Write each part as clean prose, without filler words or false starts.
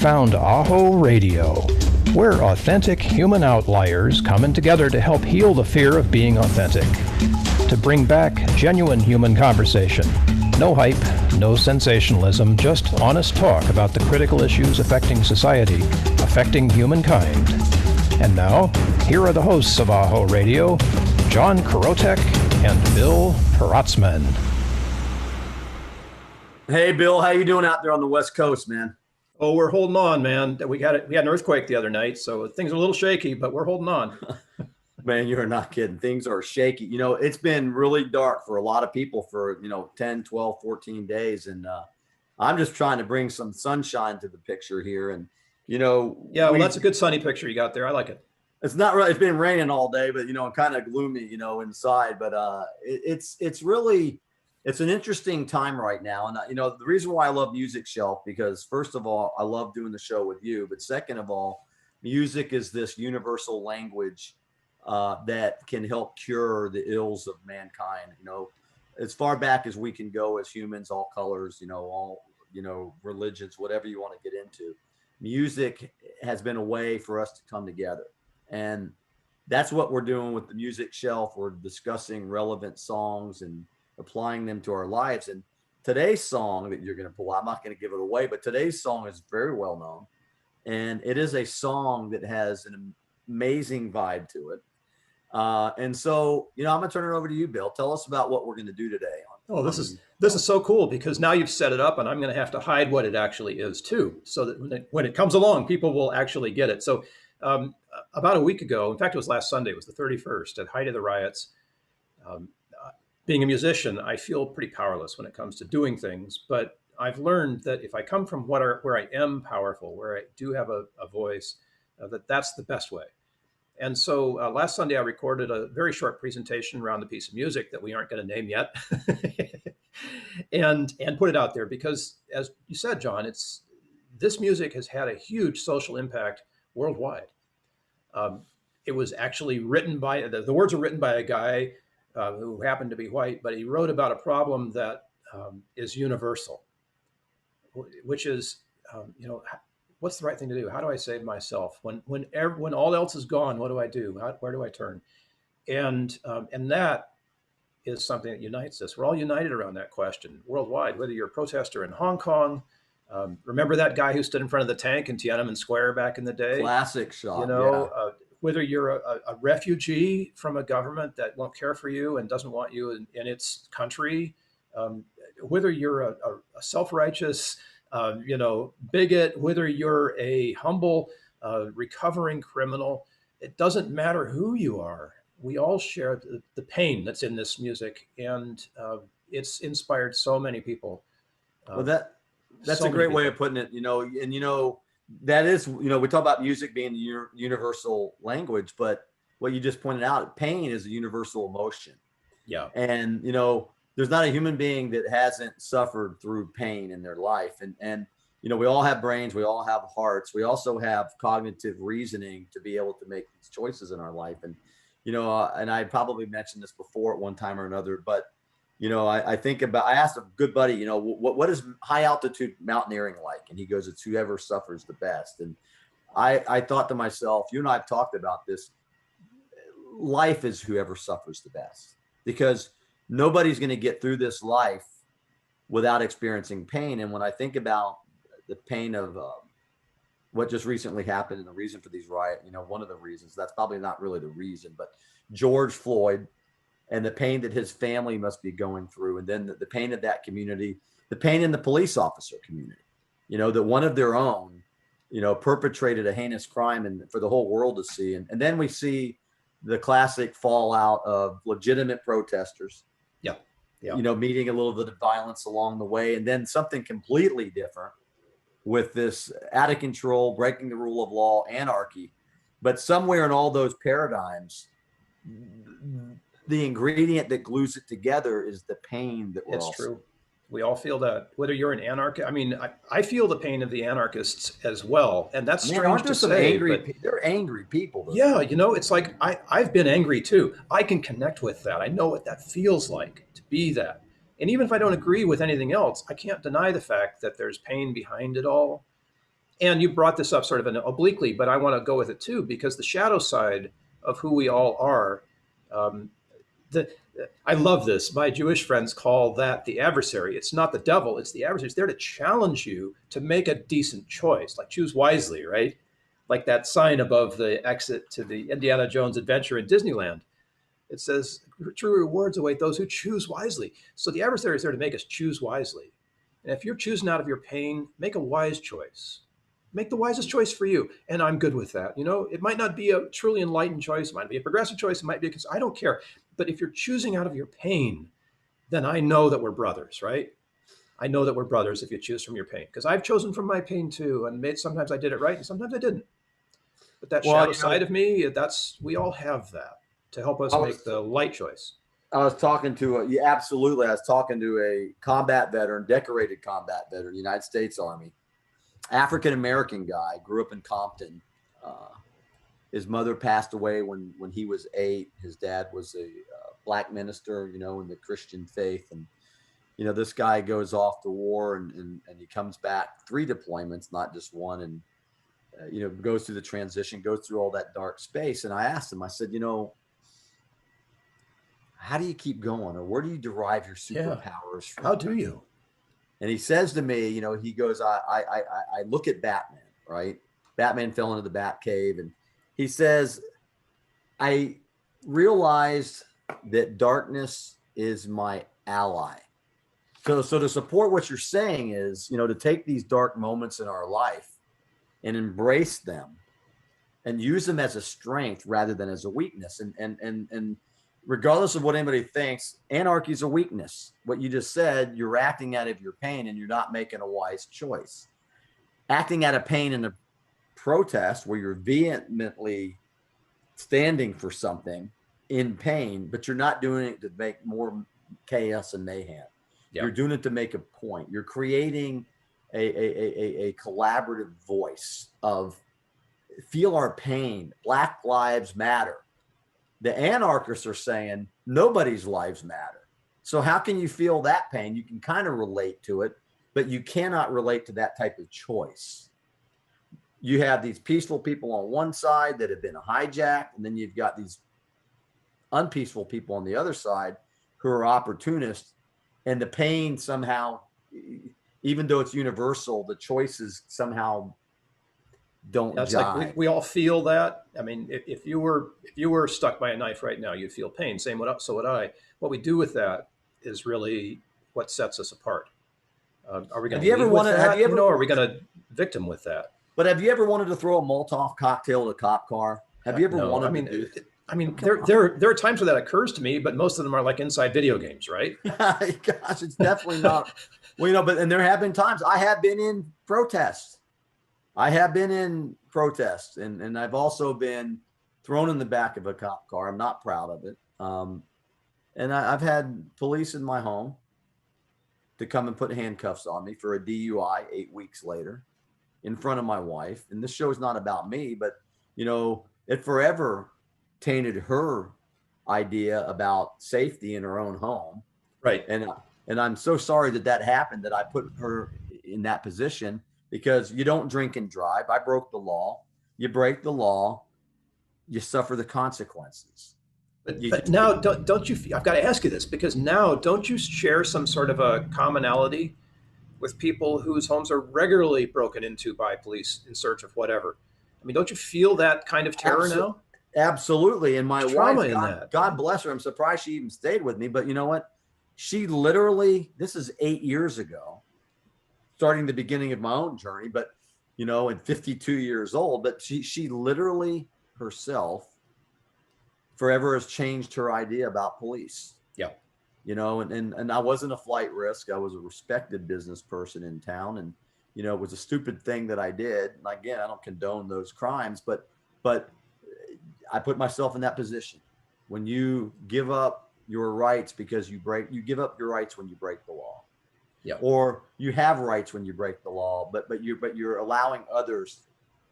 found AHO Radio. We're authentic human outliers coming together to help heal the fear of being authentic, to bring back genuine human conversation. No hype, no sensationalism, just honest talk about the critical issues affecting society, affecting humankind. And now, here are the hosts of AHO Radio, John Krotec and Bill Protzmann. Hey, Bill, how you doing out there on the West Coast, man? Oh, we're holding on, man. We had an earthquake the other night, so things are a little shaky, but we're holding on. Man, you're not kidding. Things are shaky. You know, it's been really dark for a lot of people for, 10, 12, 14 days. And I'm just trying to bring some sunshine to the picture here. And, Yeah, well, that's a good sunny picture you got there. I like it. It's not really, it's been raining all day, but, kind of gloomy, inside. But it's really, it's an interesting time right now. And, the reason why I love Music Shelf, because first of all, I love doing the show with you. But second of all, music is this universal language that can help cure the ills of mankind. As far back as we can go as humans, all colors, all, religions, whatever you want to get into. Music has been a way for us to come together. And that's what we're doing with the Music Shelf. We're discussing relevant songs and applying them to our lives. And today's song that you're going to pull out, I'm not going to give it away, but today's song is very well known. And it is a song that has an amazing vibe to it. And so, I'm going to turn it over to you, Bill. Tell us about what we're going to do today. This is so cool, because now you've set it up and I'm going to have to hide what it actually is too, so that when it comes along, people will actually get it. So about a week ago, in fact, it was last Sunday, it was the 31st, at height of the riots. Being a musician, I feel pretty powerless when it comes to doing things, but I've learned that if I come from where I am powerful, where I do have a voice, that's the best way. And so last Sunday, I recorded a very short presentation around the piece of music that we aren't going to name yet, and put it out there because, as you said, John, this music has had a huge social impact worldwide. It was actually written by, the words were written by a guy who happened to be white, but he wrote about a problem that is universal, which is, what's the right thing to do? How do I save myself when all else is gone? What do I do? Where do I turn? And that is something that unites us. We're all united around that question worldwide. Whether you're a protester in Hong Kong, remember that guy who stood in front of the tank in Tiananmen Square back in the day? Classic shot. Whether you're a refugee from a government that won't care for you and doesn't want you in its country, whether you're a self-righteous bigot, whether you're a humble, recovering criminal, it doesn't matter who you are. We all share the pain that's in this music, and it's inspired so many people. Well, that's a great way of putting it, that is, we talk about music being the universal language, but what you just pointed out, pain is a universal emotion. Yeah. And, there's not a human being that hasn't suffered through pain in their life. And we all have brains, we all have hearts. We also have cognitive reasoning to be able to make these choices in our life. And, and I probably mentioned this before at one time or another, but, I think I asked a good buddy, what is high altitude mountaineering like? And he goes, it's whoever suffers the best. And I thought to myself, you and I have talked about this. Life is whoever suffers the best, because nobody's going to get through this life without experiencing pain. And when I think about the pain of what just recently happened and the reason for these riots, one of the reasons, that's probably not really the reason, but George Floyd and the pain that his family must be going through. And then the pain of that community, the pain in the police officer community, that one of their own, perpetrated a heinous crime and for the whole world to see. And then we see the classic fallout of legitimate protesters, meeting a little bit of violence along the way. And then something completely different with this out of control, breaking the rule of law, anarchy. But somewhere in all those paradigms, the ingredient that glues it together is the pain that we're all true. We all feel that, whether you're an anarchist. I mean, I feel the pain of the anarchists as well. And that's strange to say. They're angry people. Yeah, it's like I've been angry too. I can connect with that. I know what that feels like to be that. And even if I don't agree with anything else, I can't deny the fact that there's pain behind it all. And you brought this up sort of obliquely, but I want to go with it too, because the shadow side of who we all are, um, the I love this. My Jewish friends call that the adversary. It's not the devil, it's the adversary. It's there to challenge you to make a decent choice, like choose wisely, right? Like that sign above the exit to the Indiana Jones adventure in Disneyland. It says, true rewards await those who choose wisely. So the adversary is there to make us choose wisely. And if you're choosing out of your pain, make a wise choice. Make the wisest choice for you. And I'm good with that. You know, it might not be a truly enlightened choice. It might be a progressive choice. It might be because I don't care. But if you're choosing out of your pain, then I know that we're brothers, right? I know that we're brothers if you choose from your pain, because I've chosen from my pain too. And sometimes I did it right and sometimes I didn't. But that shadow side of me, we all have that to help us make the light choice. I was talking to absolutely. I was talking to a combat veteran, decorated combat veteran, United States Army, African-American guy, grew up in Compton. His mother passed away when he was 8. His dad was a black minister, you know, in the Christian faith. And, you know, this guy goes off to war and he comes back 3 deployments, not just one. And, you know, goes through the transition, goes through all that dark space. And I asked him, I said, you know, how do you keep going, or where do you derive your superpowers from? How do you? And he says to me, you know, he goes, I look at Batman, right? Batman fell into the Bat Cave. And he says, I realized that darkness is my ally. So to support what you're saying is, you know, to take these dark moments in our life and embrace them and use them as a strength rather than as a weakness. And regardless of what anybody thinks, anarchy is a weakness. What you just said, you're acting out of your pain and you're not making a wise choice. Acting out of pain in a protest where you're vehemently standing for something in pain, but you're not doing it to make more chaos and mayhem. Yep. You're doing it to make a point. You're creating a collaborative voice of feel our pain. Black lives matter. The anarchists are saying nobody's lives matter. So how can you feel that pain? You can kind of relate to it, but you cannot relate to that type of choice. You have these peaceful people on one side that have been hijacked, and then you've got these unpeaceful people on the other side who are opportunists, and the pain somehow, even though it's universal, the choices somehow don't jive. Like we all feel that. I mean, if you were stuck by a knife right now, you'd feel pain. So would I. What we do with that is really what sets us apart. Are we going to lead with that? Or are we going to victim with that? But have you ever wanted to throw a Molotov cocktail at a cop car? Have you ever wanted to do it? I mean, there are times where that occurs to me, but most of them are like inside video games, right? Gosh, it's definitely not. Well, you know, and there have been times I have been in protests. And I've also been thrown in the back of a cop car. I'm not proud of it. And I've had police in my home to come and put handcuffs on me for a DUI 8 weeks later in front of my wife. And this show is not about me, but, you know, it forever tainted her idea about safety in her own home. Right. And I'm so sorry that happened, that I put her in that position, because you don't drink and drive. I broke the law. You break the law, you suffer the consequences. But now, don't you? I've got to ask you this, because now, don't you share some sort of a commonality with people whose homes are regularly broken into by police in search of whatever? I mean, don't you feel that kind of terror now? Absolutely. And my wife, God bless her, I'm surprised she even stayed with me. But you know what? She literally, this is 8 years ago, starting the beginning of my own journey, but, you know, and 52 years old, but she literally herself forever has changed her idea about police. Yeah. You know, and I wasn't a flight risk. I was a respected business person in town. And, you know, it was a stupid thing that I did. And again, I don't condone those crimes, but I put myself in that position. When you give up your rights because you give up your rights when you break the law. Yeah. Or you have rights when you break the law, but you're allowing others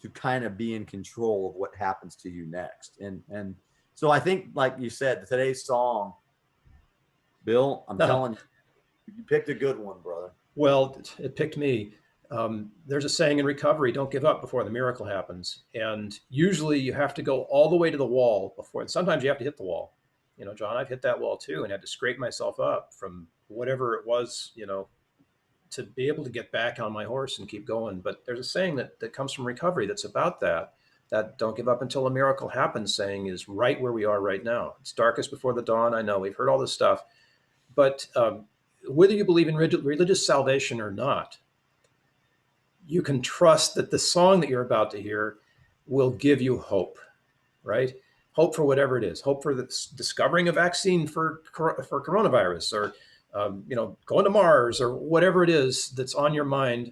to kind of be in control of what happens to you next. And so I think, like you said, today's song, Bill, I'm telling you, you picked a good one, brother. Well, it picked me. There's a saying in recovery, don't give up before the miracle happens. And usually you have to go all the way to the wall before, and sometimes you have to hit the wall. You know, John, I've hit that wall too and had to scrape myself up from whatever it was, you know, to be able to get back on my horse and keep going. But there's a saying that comes from recovery that's about that don't give up until a miracle happens saying is right where we are right now. It's darkest before the dawn. I know we've heard all this stuff, but whether you believe in religious salvation or not, you can trust that the song that you're about to hear will give you hope, right? Hope for whatever it is. Hope for the discovering a vaccine for coronavirus, or you know, going to Mars, or whatever it is that's on your mind.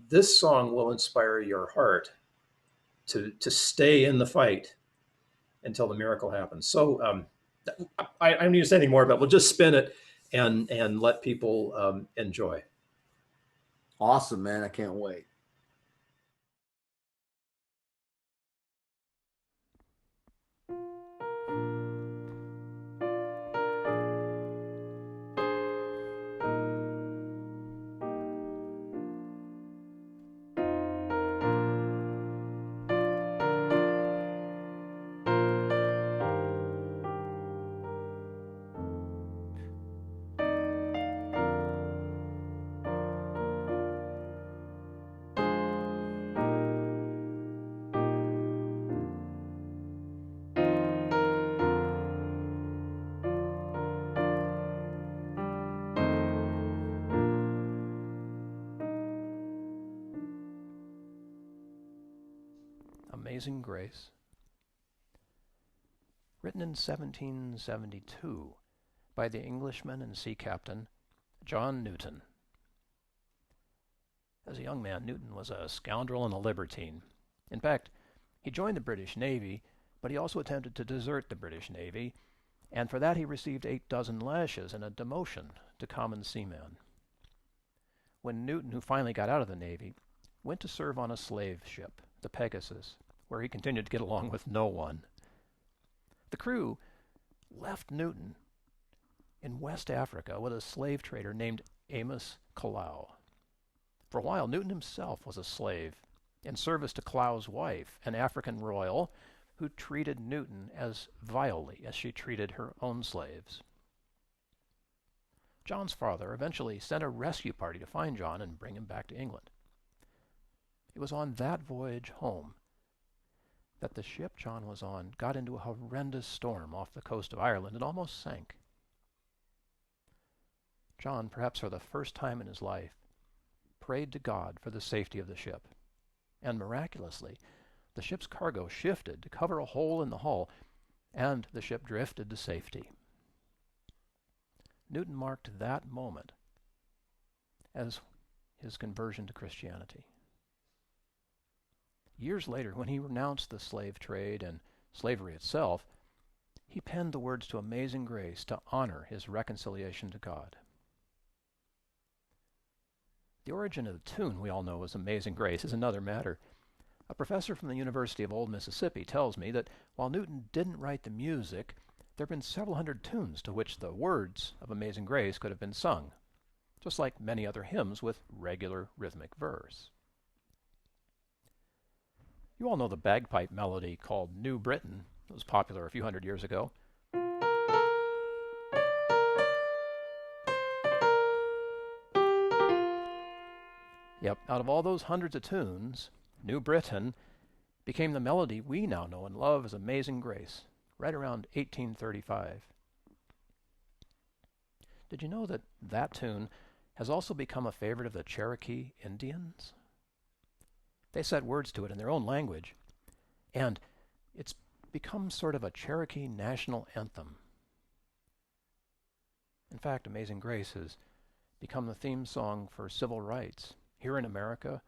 This song will inspire your heart to stay in the fight until the miracle happens. So I don't need to say anything more, but we'll just spin it and let people enjoy. Awesome, man. I can't wait. Amazing Grace, written in 1772 by the Englishman and sea captain John Newton. As a young man, Newton was a scoundrel and a libertine. In fact, he joined the British Navy, but he also attempted to desert the British Navy, and for that he received 8 dozen lashes and a demotion to common seaman. When Newton, who finally got out of the Navy, went to serve on a slave ship, the Pegasus, where he continued to get along with no one. The crew left Newton in West Africa with a slave trader named Amos Kalau. For a while, Newton himself was a slave in service to Kalau's wife, an African royal who treated Newton as vilely as she treated her own slaves. John's father eventually sent a rescue party to find John and bring him back to England. It was on that voyage home that the ship John was on got into a horrendous storm off the coast of Ireland and almost sank. John, perhaps for the first time in his life, prayed to God for the safety of the ship, and miraculously, the ship's cargo shifted to cover a hole in the hull, and the ship drifted to safety. Newton marked that moment as his conversion to Christianity. Years later, when he renounced the slave trade and slavery itself, he penned the words to Amazing Grace to honor his reconciliation to God. The origin of the tune we all know as Amazing Grace is another matter. A professor from the University of Old Mississippi tells me that while Newton didn't write the music, there have been several hundred tunes to which the words of Amazing Grace could have been sung, just like many other hymns with regular rhythmic verse. You all know the bagpipe melody called New Britain. It was popular a few hundred years ago. Yep, out of all those hundreds of tunes, New Britain became the melody we now know and love as Amazing Grace, right around 1835. Did you know that that tune has also become a favorite of the Cherokee Indians? They set words to it in their own language, and it's become sort of a Cherokee national anthem. In fact, Amazing Grace has become the theme song for civil rights here in America,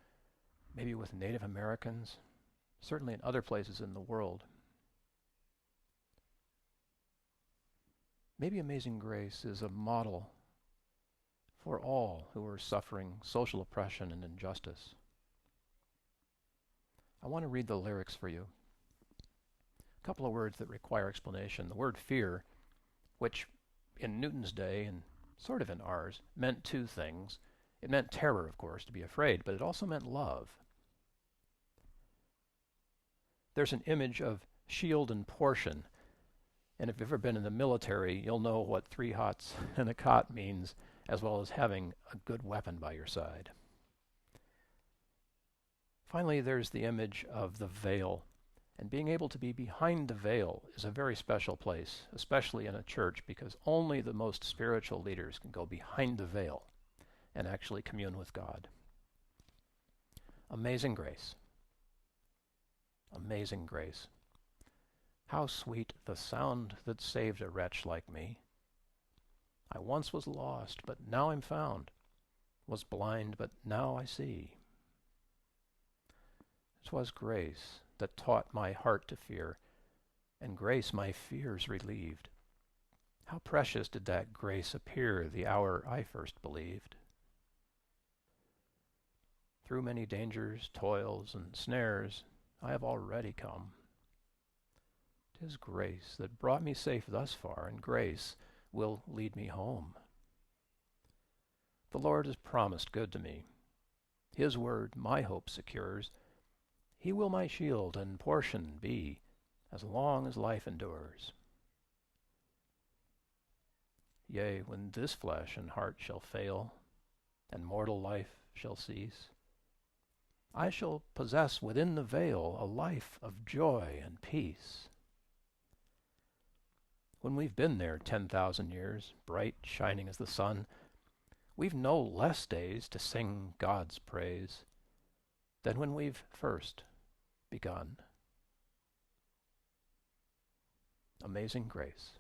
maybe with Native Americans, certainly in other places in the world. Maybe Amazing Grace is a model for all who are suffering social oppression and injustice. I want to read the lyrics for you. A couple of words that require explanation. The word fear, which in Newton's day and sort of in ours, meant two things. It meant terror, of course, to be afraid, but it also meant love. There's an image of shield and portion, and if you've ever been in the military, you'll know what 3 hots and a cot means, as well as having a good weapon by your side. Finally, there's the image of the veil, and being able to be behind the veil is a very special place, especially in a church, because only the most spiritual leaders can go behind the veil and actually commune with God. Amazing grace. Amazing grace. How sweet the sound that saved a wretch like me. I once was lost, but now I'm found, was blind, but now I see. 'Twas grace that taught my heart to fear, and grace my fears relieved. How precious did that grace appear the hour I first believed. Through many dangers, toils, and snares, I have already come. 'Tis grace that brought me safe thus far, and grace will lead me home. The Lord has promised good to me. His word my hope secures. He will my shield and portion be, as long as life endures. Yea, when this flesh and heart shall fail, and mortal life shall cease, I shall possess within the veil a life of joy and peace. When we've been there 10,000 years, bright, shining as the sun, we've no less days to sing God's praise than when we've first begun. Amazing grace.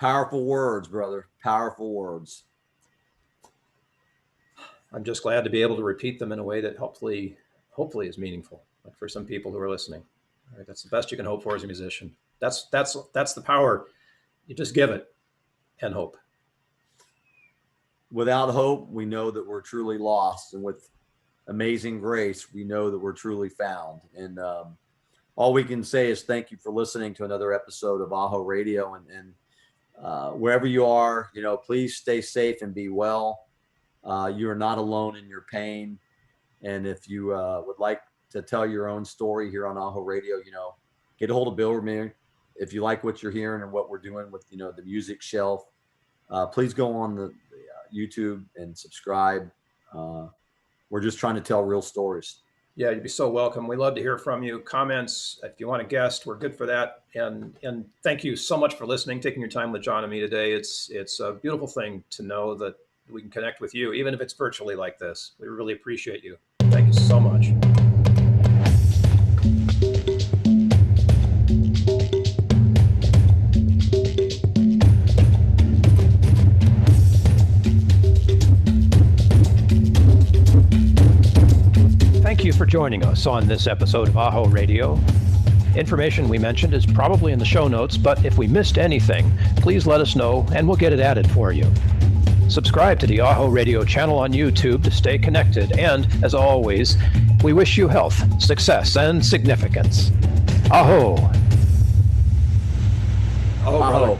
Powerful words, brother. Powerful words. I'm just glad to be able to repeat them in a way that hopefully is meaningful, like for some people who are listening. All right, that's the best you can hope for as a musician. That's the power. You just give it and hope. Without hope, we know that we're truly lost, and with amazing grace, we know that we're truly found. And all we can say is thank you for listening to another episode of AHO Radio. And wherever you are, please stay safe and be well. You are not alone in your pain. And if you would like to tell your own story here on AHO Radio, get a hold of Bill or me. If you like what you're hearing and what we're doing with, the music shelf, please go on the YouTube and subscribe. We're just trying to tell real stories. Yeah, you'd be so welcome. We love to hear from you. Comments, if you want a guest, we're good for that. And thank you so much for listening, taking your time with John and me today. It's a beautiful thing to know that we can connect with you, even if it's virtually like this. We really appreciate you. Thank you so much. Thank you for joining us on this episode of AHO Radio. Information we mentioned is probably in the show notes, but if we missed anything, please let us know and we'll get it added for you. Subscribe to the AHO Radio channel on YouTube to stay connected, and as always, we wish you health, success, and significance. AHO! AHO, brother.